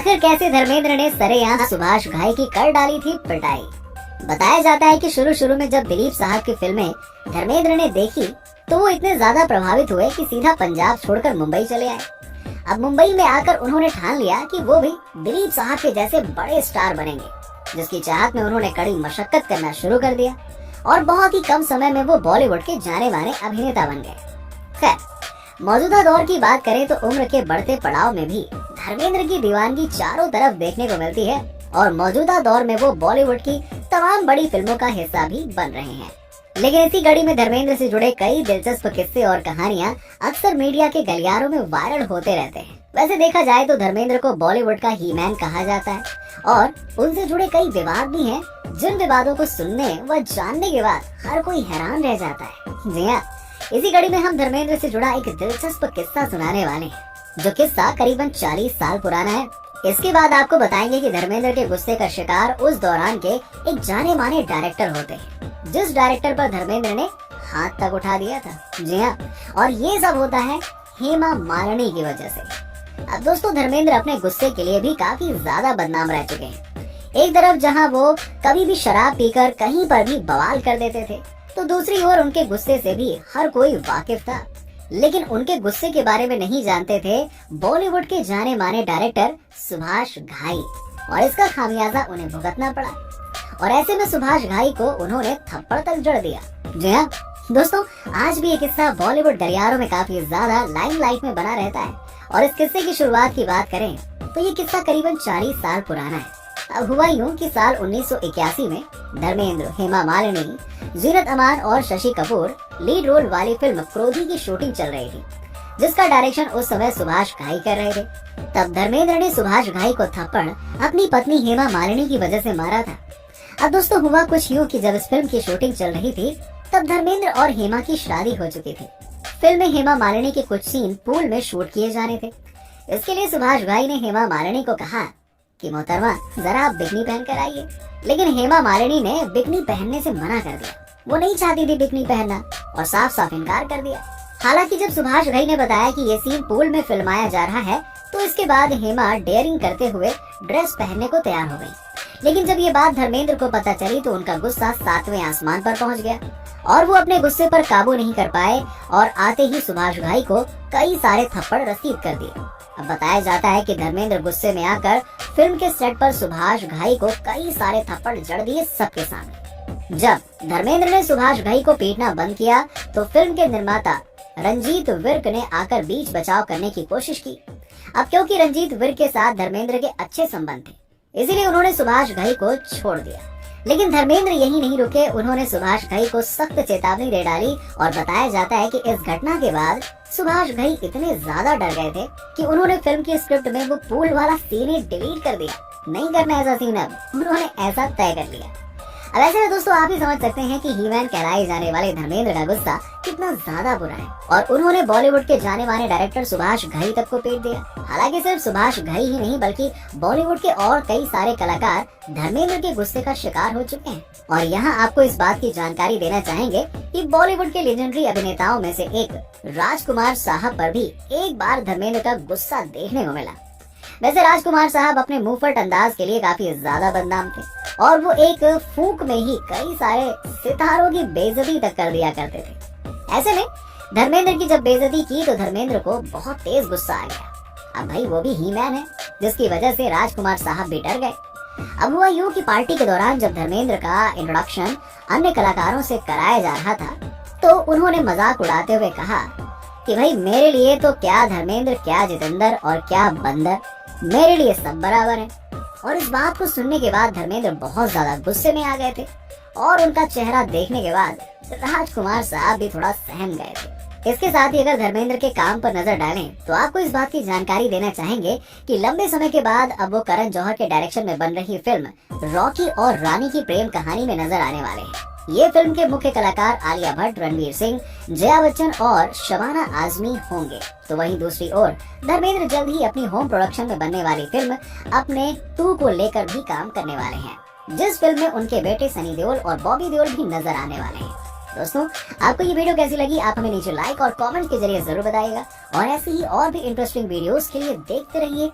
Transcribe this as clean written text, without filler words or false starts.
आखिर कैसे धर्मेंद्र ने सरेआम सुभाष घाई की कर डाली थी पिटाई। बताया जाता है कि शुरू में जब दिलीप साहब की फिल्में धर्मेंद्र ने देखी तो वो इतने ज्यादा प्रभावित हुए कि सीधा पंजाब छोड़कर मुंबई चले आए। अब मुंबई में आकर उन्होंने ठान लिया कि वो भी दिलीप साहब के जैसे बड़े स्टार बनेंगे, जिसकी चाहत में उन्होंने कड़ी मशक्कत करना शुरू कर दिया और बहुत ही कम समय में वो बॉलीवुड के जाने माने अभिनेता बन गए। खैर, मौजूदा दौर की बात करें तो उम्र के बढ़ते पड़ाव में भी धर्मेंद्र की दीवानगी चारों तरफ देखने को मिलती है और मौजूदा दौर में वो बॉलीवुड की तमाम बड़ी फिल्मों का हिस्सा भी बन रहे हैं। लेकिन इसी कड़ी में धर्मेंद्र से जुड़े कई दिलचस्प किस्से और कहानियां अक्सर मीडिया के गलियारों में वायरल होते रहते हैं। वैसे देखा जाए तो धर्मेंद्र को बॉलीवुड का ही मैन कहा जाता है और उनसे जुड़े कई विवाद भी हैं, जिन विवादों को सुनने व जानने के बाद हर कोई हैरान रह जाता है। जी हाँ, इसी कड़ी में हम धर्मेंद्र से जुड़ा एक दिलचस्प किस्सा सुनाने वाले हैं, जो किस्सा करीबन 40 साल पुराना है। इसके बाद आपको बताएंगे कि धर्मेंद्र के गुस्से का शिकार उस दौरान के एक जाने माने डायरेक्टर होते हैं, जिस डायरेक्टर पर धर्मेंद्र ने हाथ तक उठा दिया था। जी हाँ, और ये सब होता है हेमा मालिनी की वजह से। अब दोस्तों, धर्मेंद्र अपने गुस्से के लिए भी काफी ज्यादा बदनाम रह चुके हैं। एक तरफ जहाँ वो कभी भी शराब पीकर कहीं पर भी बवाल कर देते थे, तो दूसरी ओर उनके गुस्से से भी हर कोई वाकिफ था। लेकिन उनके गुस्से के बारे में नहीं जानते थे बॉलीवुड के जाने माने डायरेक्टर सुभाष घाई, और इसका खामियाजा उन्हें भुगतना पड़ा। और ऐसे में सुभाष घाई को उन्होंने थप्पड़ तक जड़ दिया। जी हाँ दोस्तों, आज भी ये किस्सा बॉलीवुड गलियारों में काफी ज्यादा लाइमलाइट में बना रहता है। और इस किस्से की शुरुआत की बात करें तो ये किस्सा करीबन 40 साल पुराना है। अब हुआ यूं कि साल 1981 में धर्मेंद्र, हेमा मालिनी, जीनत अमान और शशि कपूर लीड रोल वाली फिल्म क्रोधी की शूटिंग चल रही थी, जिसका डायरेक्शन उस समय सुभाष घाई कर रहे थे। तब धर्मेंद्र ने सुभाष घाई को थप्पड़ अपनी पत्नी हेमा मालिनी की वजह से मारा था। अब दोस्तों, हुआ कुछ यूं कि जब इस फिल्म की शूटिंग चल रही थी तब धर्मेंद्र और हेमा की शादी हो चुकी थी। फिल्म में हेमा मालिनी के कुछ सीन पूल में शूट किए जाने थे। इसके लिए सुभाष घाई ने हेमा मालिनी को कहा कि मोहतरमा, जरा आप बिकनी पहन कर आइए। लेकिन हेमा मालिनी ने बिकनी पहनने से मना कर दिया। वो नहीं चाहती थी बिकनी पहनना और साफ साफ इनकार कर दिया। हालांकि जब सुभाष घाई ने बताया कि ये सीन पूल में फिल्माया जा रहा है, तो इसके बाद हेमा डेयरिंग करते हुए ड्रेस पहनने को तैयार हो गई। लेकिन जब ये बात धर्मेंद्र को पता चली तो उनका गुस्सा 7वें आसमान पर पहुंच गया और वो अपने गुस्से पर काबू नहीं कर पाए और आते ही सुभाष घाई को कई सारे थप्पड़ रसीद कर दिए। अब बताया जाता है कि धर्मेंद्र गुस्से में आकर फिल्म के सेट पर सुभाष घाई को कई सारे थप्पड़ जड़ दिए सबके सामने। जब धर्मेंद्र ने सुभाष घाई को पीटना बंद किया तो फिल्म के निर्माता रंजीत विर्क ने आकर बीच बचाव करने की कोशिश की। अब क्योंकि रंजीत विर्क के साथ धर्मेंद्र के अच्छे संबंध थे, इसीलिए उन्होंने सुभाष घाई को छोड़ दिया। लेकिन धर्मेंद्र यही नहीं रुके, उन्होंने सुभाष घाई को सख्त चेतावनी दे डाली और बताया जाता है कि इस घटना के बाद सुभाष घाई इतने ज्यादा डर गए थे कि उन्होंने फिल्म की स्क्रिप्ट में वो पूल वाला सीन ही डिलीट कर दिया। नहीं करना ऐसा सीन, अब उन्होंने ऐसा तय कर लिया। अब ऐसे में दोस्तों, आप ही समझ सकते हैं कि हीमैन कहलाए जाने वाले धर्मेंद्र का गुस्सा कितना ज्यादा बुरा है और उन्होंने बॉलीवुड के जाने माने डायरेक्टर सुभाष घाई तक को पीट दिया। हालांकि सिर्फ सुभाष घाई ही नहीं बल्कि बॉलीवुड के और कई सारे कलाकार धर्मेंद्र के गुस्से का शिकार हो चुके हैं। और यहाँ आपको इस बात की जानकारी देना चाहेंगे कि बॉलीवुड के लेजेंडरी अभिनेताओं में से एक राजकुमार साहब पर भी एक बार धर्मेंद्र का गुस्सा देखने को मिला। वैसे राजकुमार साहब अपने मुंहफट अंदाज के लिए काफी ज्यादा बदनाम थे और वो एक फूंक में ही कई सारे सितारों की बेइज्जती तक कर दिया करते थे। ऐसे में धर्मेंद्र की जब बेइज्जती की तो धर्मेंद्र को बहुत तेज गुस्सा आ गया। अब भाई वो भी ही मैन है, जिसकी वजह से राजकुमार साहब भी डर गए। अब हुआ यूं कि पार्टी के दौरान जब धर्मेंद्र का इंट्रोडक्शन अन्य कलाकारों से कराया जा रहा था तो उन्होंने मजाक उड़ाते हुए कहा कि भाई मेरे लिए तो क्या धर्मेंद्र, क्या जितेंद्र और क्या बंदर, मेरे लिए सब बराबर है। और इस बात को सुनने के बाद धर्मेंद्र बहुत ज्यादा गुस्से में आ गए थे और उनका चेहरा देखने के बाद राजकुमार साहब भी थोड़ा सहम गए थे। इसके साथ ही अगर धर्मेंद्र के काम पर नजर डालें तो आपको इस बात की जानकारी देना चाहेंगे कि लंबे समय के बाद अब वो करण जौहर के डायरेक्शन में बन रही फिल्म रॉकी और रानी की प्रेम कहानी में नजर आने वाले हैं। ये फिल्म के मुख्य कलाकार आलिया भट्ट, रणवीर सिंह, जया बच्चन और शबाना आजमी होंगे। तो वहीं दूसरी ओर धर्मेंद्र जल्द ही अपनी होम प्रोडक्शन में बनने वाली फिल्म अपने 2 को लेकर भी काम करने वाले हैं, जिस फिल्म में उनके बेटे सनी देओल और बॉबी देओल भी नजर आने वाले हैं। दोस्तों, आपको ये वीडियो कैसी लगी आप हमें नीचे लाइक और कमेंट के जरिए जरूर बताइएगा और ऐसे ही और भी इंटरेस्टिंग वीडियोस के लिए देखते रहिए